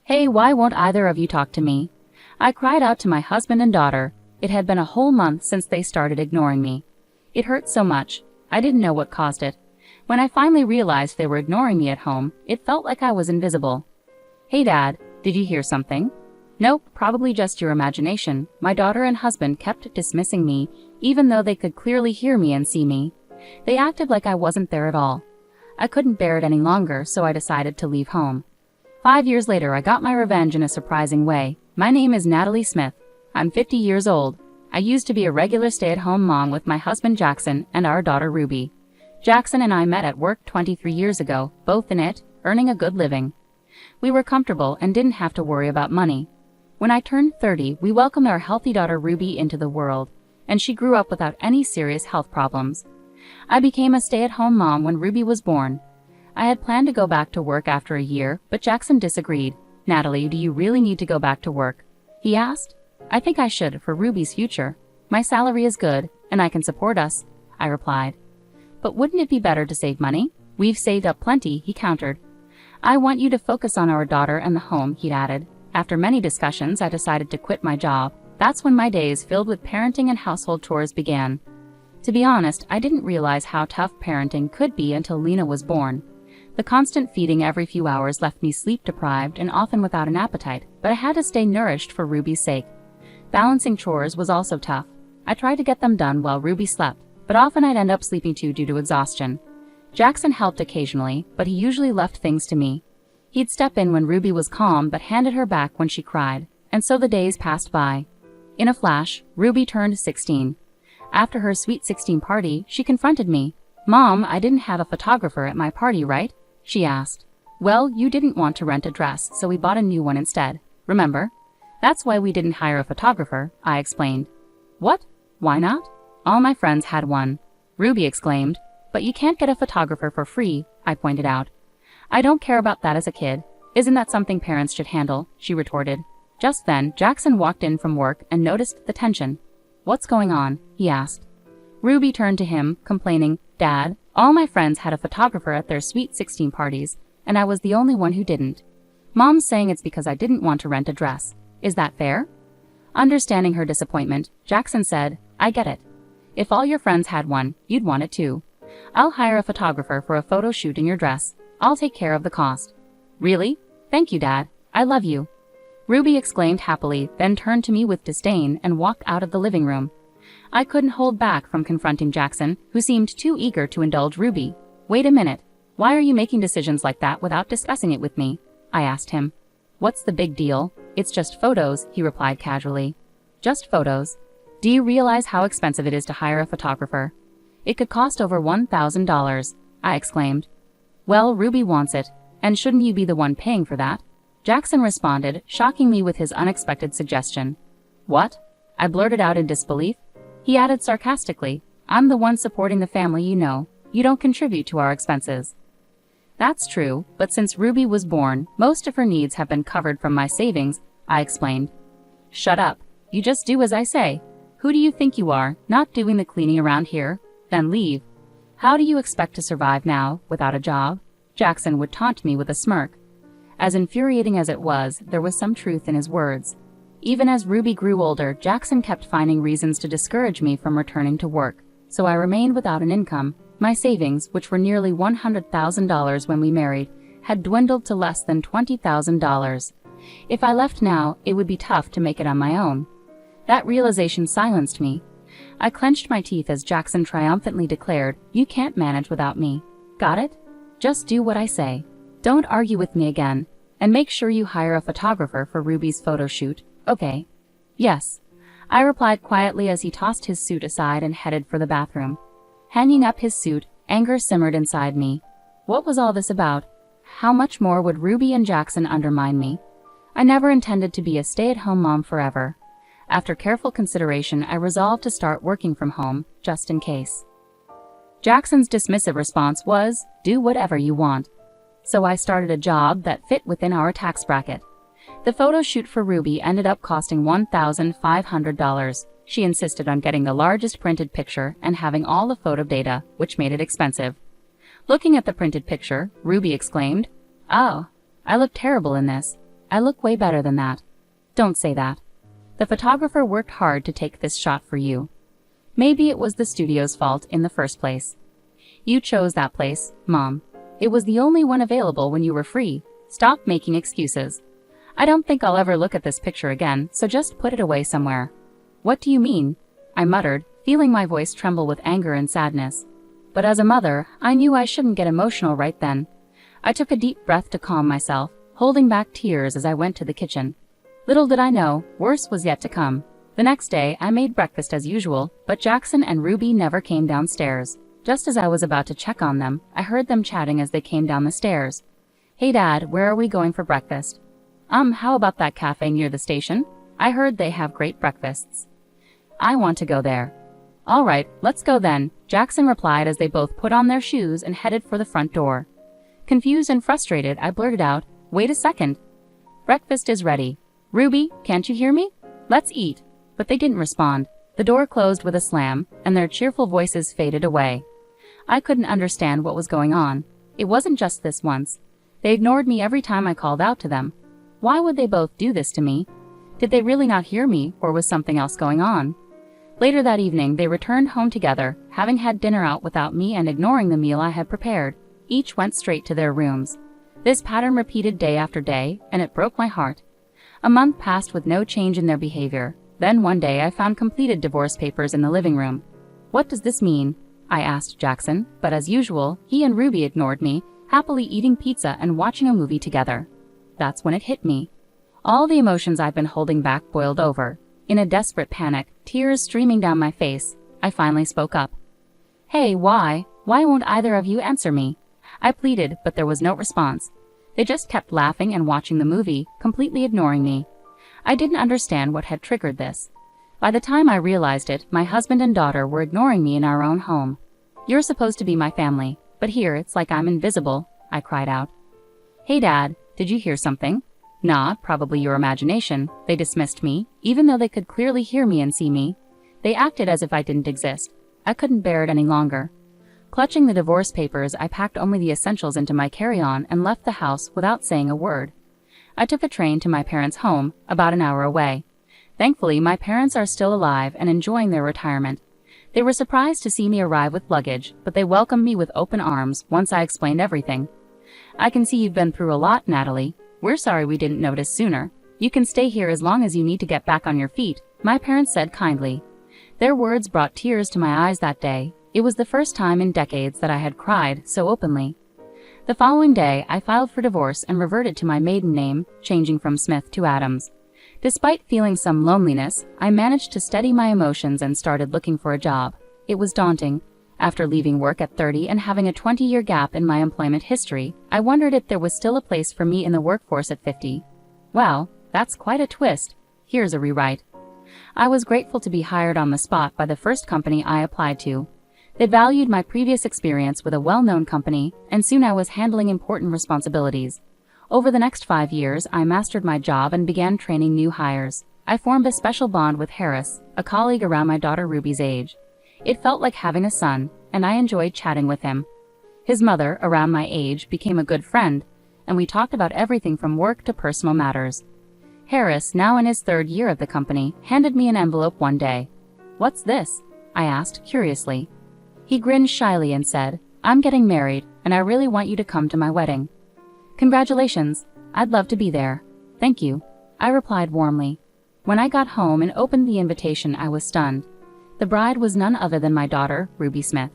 Hey, why won't either of you talk to me? I cried out to my husband and daughter. It had been a whole month since they started ignoring me. It hurt so much. I didn't know what caused it. When I finally realized they were ignoring me at home, it felt like I was invisible. Hey Dad, did you hear something? Nope, probably just your imagination. My daughter and husband kept dismissing me, even though they could clearly hear me and see me. They acted like I wasn't there at all. I couldn't bear it any longer, so I decided to leave home. 5 years later, I got my revenge in a surprising way. My name is Natalie Smith. I'm 50 years old. I used to be a regular stay-at-home mom with my husband Jackson and our daughter Ruby. Jackson and I met at work 23 years ago, both in it, earning a good living. We were comfortable and didn't have to worry about money. When I turned 30, we welcomed our healthy daughter Ruby into the world, and she grew up without any serious health problems. I became a stay-at-home mom when Ruby was born. I had planned to go back to work after a year, but Jackson disagreed. Natalie, do you really need to go back to work? He asked. I think I should for Ruby's future. My salary is good, and I can support us, I replied. But wouldn't it be better to save money? We've saved up plenty, he countered. I want you to focus on our daughter and the home, he added. After many discussions, I decided to quit my job. That's when my days filled with parenting and household chores began. To be honest, I didn't realize how tough parenting could be until Lena was born. The constant feeding every few hours left me sleep-deprived and often without an appetite, but I had to stay nourished for Ruby's sake. Balancing chores was also tough. I tried to get them done while Ruby slept, but often I'd end up sleeping too due to exhaustion. Jackson helped occasionally, but he usually left things to me. He'd step in when Ruby was calm but handed her back when she cried, and so the days passed by. In a flash, Ruby turned 16. After her sweet 16 party, she confronted me. Mom, I didn't have a photographer at my party, right? She asked. Well, you didn't want to rent a dress, so we bought a new one instead. Remember? That's why we didn't hire a photographer, I explained. What? Why not? All my friends had one. Ruby exclaimed. But you can't get a photographer for free, I pointed out. I don't care about that as a kid. Isn't that something parents should handle? She retorted. Just then, Jackson walked in from work and noticed the tension. What's going on? He asked. Ruby turned to him, complaining, Dad, all my friends had a photographer at their sweet 16 parties, and I was the only one who didn't. Mom's saying it's because I didn't want to rent a dress. Is that fair? Understanding her disappointment, Jackson said, I get it. If all your friends had one, you'd want it too. I'll hire a photographer for a photo shoot in your dress. I'll take care of the cost. Really? Thank you, Dad. I love you. Ruby exclaimed happily, then turned to me with disdain and walked out of the living room. I couldn't hold back from confronting Jackson, who seemed too eager to indulge Ruby. Wait a minute. Why are you making decisions like that without discussing it with me? I asked him. What's the big deal? It's just photos, he replied casually. Just photos. Do you realize how expensive it is to hire a photographer? It could cost over $1,000, I exclaimed. Well, Ruby wants it, and shouldn't you be the one paying for that? Jackson responded, shocking me with his unexpected suggestion. What? I blurted out in disbelief. He added sarcastically, I'm the one supporting the family, you know. You don't contribute to our expenses. That's true, but since Ruby was born, most of her needs have been covered from my savings, I explained. Shut up. You just do as I say. Who do you think you are, not doing the cleaning around here? Then leave. How do you expect to survive now, without a job? Jackson would taunt me with a smirk. As infuriating as it was, there was some truth in his words. Even as Ruby grew older, Jackson kept finding reasons to discourage me from returning to work, so I remained without an income. My savings, which were nearly $100,000 when we married, had dwindled to less than $20,000. If I left now, it would be tough to make it on my own. That realization silenced me. I clenched my teeth as Jackson triumphantly declared, You can't manage without me. Got it? Just do what I say. Don't argue with me again, and make sure you hire a photographer for Ruby's photo shoot, okay? Yes, I replied quietly as he tossed his suit aside and headed for the bathroom. Hanging up his suit, anger simmered inside me. What was all this about? How much more would Ruby and Jackson undermine me? I never intended to be a stay-at-home mom forever. After careful consideration, I resolved to start working from home, just in case. Jackson's dismissive response was, do whatever you want. So I started a job that fit within our tax bracket. The photo shoot for Ruby ended up costing $1,500. She insisted on getting the largest printed picture and having all the photo data, which made it expensive. Looking at the printed picture, Ruby exclaimed, Oh, I look terrible in this. I look way better than that. Don't say that. The photographer worked hard to take this shot for you. Maybe it was the studio's fault in the first place. You chose that place, Mom. It was the only one available when you were free. Stop making excuses. I don't think I'll ever look at this picture again, so just put it away somewhere. What do you mean? I muttered, feeling my voice tremble with anger and sadness. But as a mother, I knew I shouldn't get emotional right then. I took a deep breath to calm myself, holding back tears as I went to the kitchen. Little did I know, worse was yet to come. The next day, I made breakfast as usual, but Jackson and Ruby never came downstairs. Just as I was about to check on them, I heard them chatting as they came down the stairs. Hey Dad, where are we going for breakfast? How about that cafe near the station? I heard they have great breakfasts. I want to go there. All right, let's go then, Jackson replied as they both put on their shoes and headed for the front door. Confused and frustrated, I blurted out, "Wait a second. Breakfast is ready. Ruby, can't you hear me? Let's eat." But they didn't respond. The door closed with a slam, and their cheerful voices faded away. I couldn't understand what was going on. It wasn't just this once. They ignored me every time I called out to them. Why would they both do this to me? Did they really not hear me, or was something else going on? Later that evening, they returned home together, having had dinner out without me and ignoring the meal I had prepared. Each went straight to their rooms. This pattern repeated day after day, and it broke my heart. A month passed with no change in their behavior. Then one day I found completed divorce papers in the living room. "What does this mean?" I asked Jackson, but as usual, he and Ruby ignored me, happily eating pizza and watching a movie together. That's when it hit me. All the emotions I'd been holding back boiled over. In a desperate panic, tears streaming down my face, I finally spoke up. "Hey, why won't either of you answer me?" I pleaded, but there was no response. They just kept laughing and watching the movie, completely ignoring me. I didn't understand what had triggered this. By the time I realized it, my husband and daughter were ignoring me in our own home. "You're supposed to be my family, but here it's like I'm invisible," I cried out. "Hey Dad, did you hear something?" "Nah, probably your imagination." They dismissed me, even though they could clearly hear me and see me. They acted as if I didn't exist. I couldn't bear it any longer. Clutching the divorce papers, I packed only the essentials into my carry-on and left the house without saying a word. I took a train to my parents' home, about an hour away. Thankfully, my parents are still alive and enjoying their retirement. They were surprised to see me arrive with luggage, but they welcomed me with open arms once I explained everything. "I can see you've been through a lot, Natalie. We're sorry we didn't notice sooner. You can stay here as long as you need to get back on your feet," my parents said kindly. Their words brought tears to my eyes that day. It was the first time in decades that I had cried so openly. The following day, I filed for divorce and reverted to my maiden name, changing from Smith to Adams. Despite feeling some loneliness, I managed to steady my emotions and started looking for a job. It was daunting. After leaving work at 30 and having a 20-year gap in my employment history, I wondered if there was still a place for me in the workforce at 50. Well, that's quite a twist. Here's a rewrite. I was grateful to be hired on the spot by the first company I applied to. They valued my previous experience with a well-known company, and soon I was handling important responsibilities. Over the next 5 years, I mastered my job and began training new hires. I formed a special bond with Harris, a colleague around my daughter Ruby's age. It felt like having a son, and I enjoyed chatting with him. His mother, around my age, became a good friend, and we talked about everything from work to personal matters. Harris, now in his 3rd year at the company, handed me an envelope one day. "What's this?" I asked, curiously. He grinned shyly and said, "I'm getting married, and I really want you to come to my wedding." "Congratulations. I'd love to be there." "Thank you," I replied warmly. When I got home and opened the invitation, I was stunned. The bride was none other than my daughter, Ruby Smith.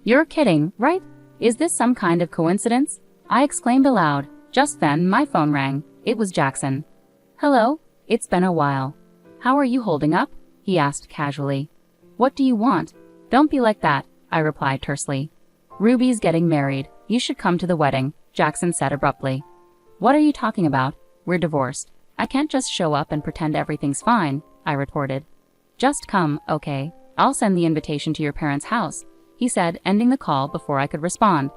"You're kidding, right? Is this some kind of coincidence?" I exclaimed aloud. Just then, my phone rang. It was Jackson. "Hello, it's been a while. How are you holding up?" he asked casually. "What do you want?" "Don't be like that," I replied tersely. "Ruby's getting married. You should come to the wedding," Jackson said abruptly. "What are you talking about? We're divorced. I can't just show up and pretend everything's fine," I retorted. "Just come, okay? I'll send the invitation to your parents' house," he said, ending the call before I could respond.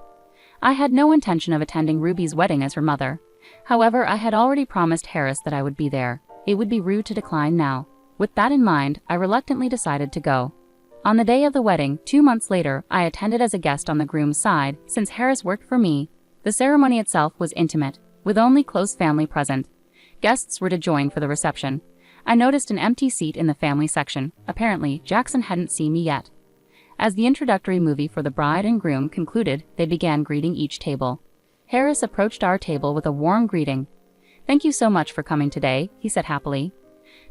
I had no intention of attending Ruby's wedding as her mother. However, I had already promised Harris that I would be there. It would be rude to decline now. With that in mind, I reluctantly decided to go. On the day of the wedding, 2 months later, I attended as a guest on the groom's side, since Harris worked for me. The ceremony itself was intimate. with only close family present. Guests were to join for the reception. I noticed an empty seat in the family section. Apparently, Jackson hadn't seen me yet. As the introductory movie for the bride and groom concluded, they began greeting each table. Harris approached our table with a warm greeting. "Thank you so much for coming today," he said happily.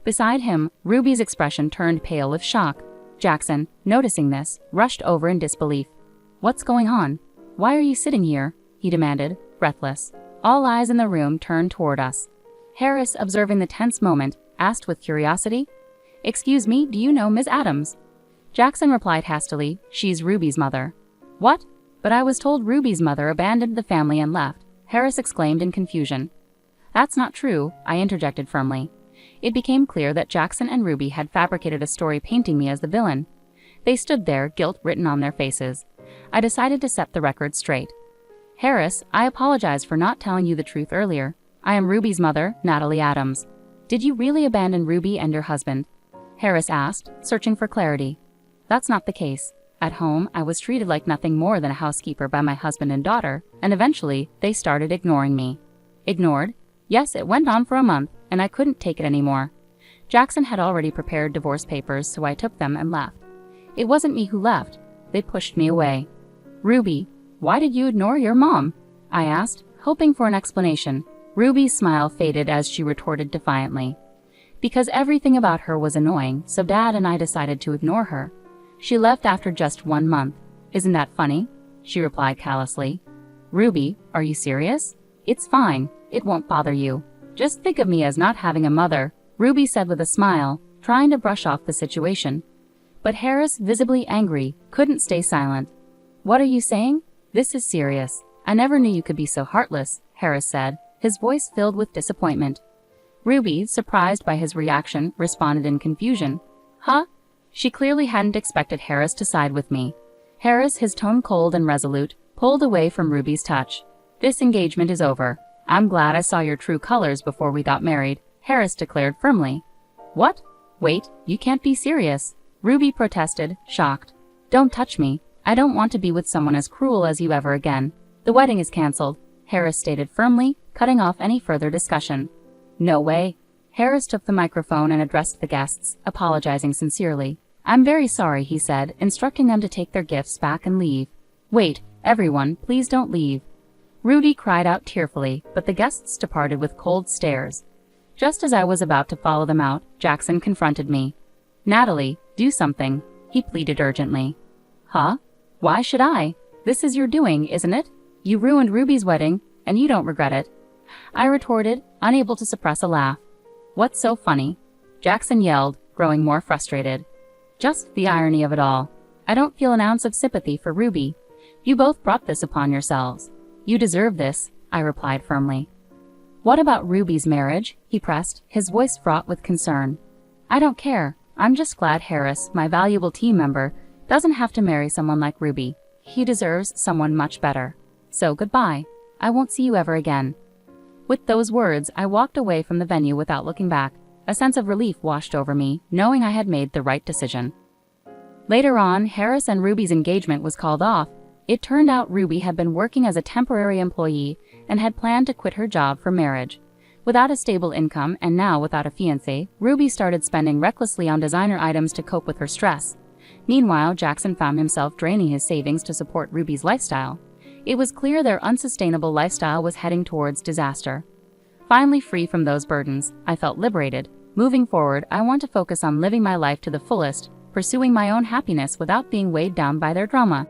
Beside him, Ruby's expression turned pale with shock. Jackson, noticing this, rushed over in disbelief. "What's going on? Why are you sitting here?" he demanded, breathless. All eyes in the room turned toward us. Harris, observing the tense moment, asked with curiosity, "Excuse me, do you know Ms. Adams?" Jackson replied hastily, "She's Ruby's mother." "What? But I was told Ruby's mother abandoned the family and left," Harris exclaimed in confusion. "That's not true," I interjected firmly. It became clear that Jackson and Ruby had fabricated a story painting me as the villain. They stood there, guilt written on their faces. I decided to set the record straight. "Harris, I apologize for not telling you the truth earlier. I am Ruby's mother, Natalie Adams." "Did you really abandon Ruby and your husband?" Harris asked, searching for clarity. "That's not the case. At home, I was treated like nothing more than a housekeeper by my husband and daughter, and eventually, they started ignoring me." "Ignored?" "Yes, it went on for a month, and I couldn't take it anymore." Jackson had already prepared divorce papers, so I took them and left. It wasn't me who left. They pushed me away. "Ruby, why did you ignore your mom?" I asked, hoping for an explanation. Ruby's smile faded as she retorted defiantly. "Because everything about her was annoying, so Dad and I decided to ignore her. She left after just 1 month. Isn't that funny?" she replied callously. "Ruby, are you serious? It's fine. It won't bother you. Just think of me as not having a mother," Ruby said with a smile, trying to brush off the situation. But Harris, visibly angry, couldn't stay silent. "What are you saying? This is serious. I never knew you could be so heartless," Harris said, his voice filled with disappointment. Ruby, surprised by his reaction, responded in confusion. "Huh?" She clearly hadn't expected Harris to side with me. Harris, his tone cold and resolute, pulled away from Ruby's touch. "This engagement is over. I'm glad I saw your true colors before we got married," Harris declared firmly. "What? Wait, you can't be serious," Ruby protested, shocked. "Don't touch me. I don't want to be with someone as cruel as you ever again. The wedding is canceled," Harris stated firmly, cutting off any further discussion. "No way." Harris took the microphone and addressed the guests, apologizing sincerely. "I'm very sorry," he said, instructing them to take their gifts back and leave. "Wait, everyone, please don't leave." Ruby cried out tearfully, but the guests departed with cold stares. Just as I was about to follow them out, Jackson confronted me. "Natalie, do something," he pleaded urgently. "Huh? Why should I? This is your doing, isn't it? You ruined Ruby's wedding, and you don't regret it," I retorted, unable to suppress a laugh. "What's so funny?" Jackson yelled, growing more frustrated. "Just the irony of it all. I don't feel an ounce of sympathy for Ruby. You both brought this upon yourselves. You deserve this," I replied firmly. "What about Ruby's marriage?" he pressed, his voice fraught with concern. "I don't care. I'm just glad Harris, my valuable team member, doesn't have to marry someone like Ruby. He deserves someone much better. So goodbye. I won't see you ever again." With those words, I walked away from the venue without looking back. A sense of relief washed over me, knowing I had made the right decision. Later on, Harris and Ruby's engagement was called off. It turned out Ruby had been working as a temporary employee and had planned to quit her job for marriage. Without a stable income and now without a fiancé, Ruby started spending recklessly on designer items to cope with her stress. Meanwhile, Jackson found himself draining his savings to support Ruby's lifestyle. It was clear their unsustainable lifestyle was heading towards disaster. Finally free from those burdens, I felt liberated. Moving forward, I want to focus on living my life to the fullest, pursuing my own happiness without being weighed down by their drama.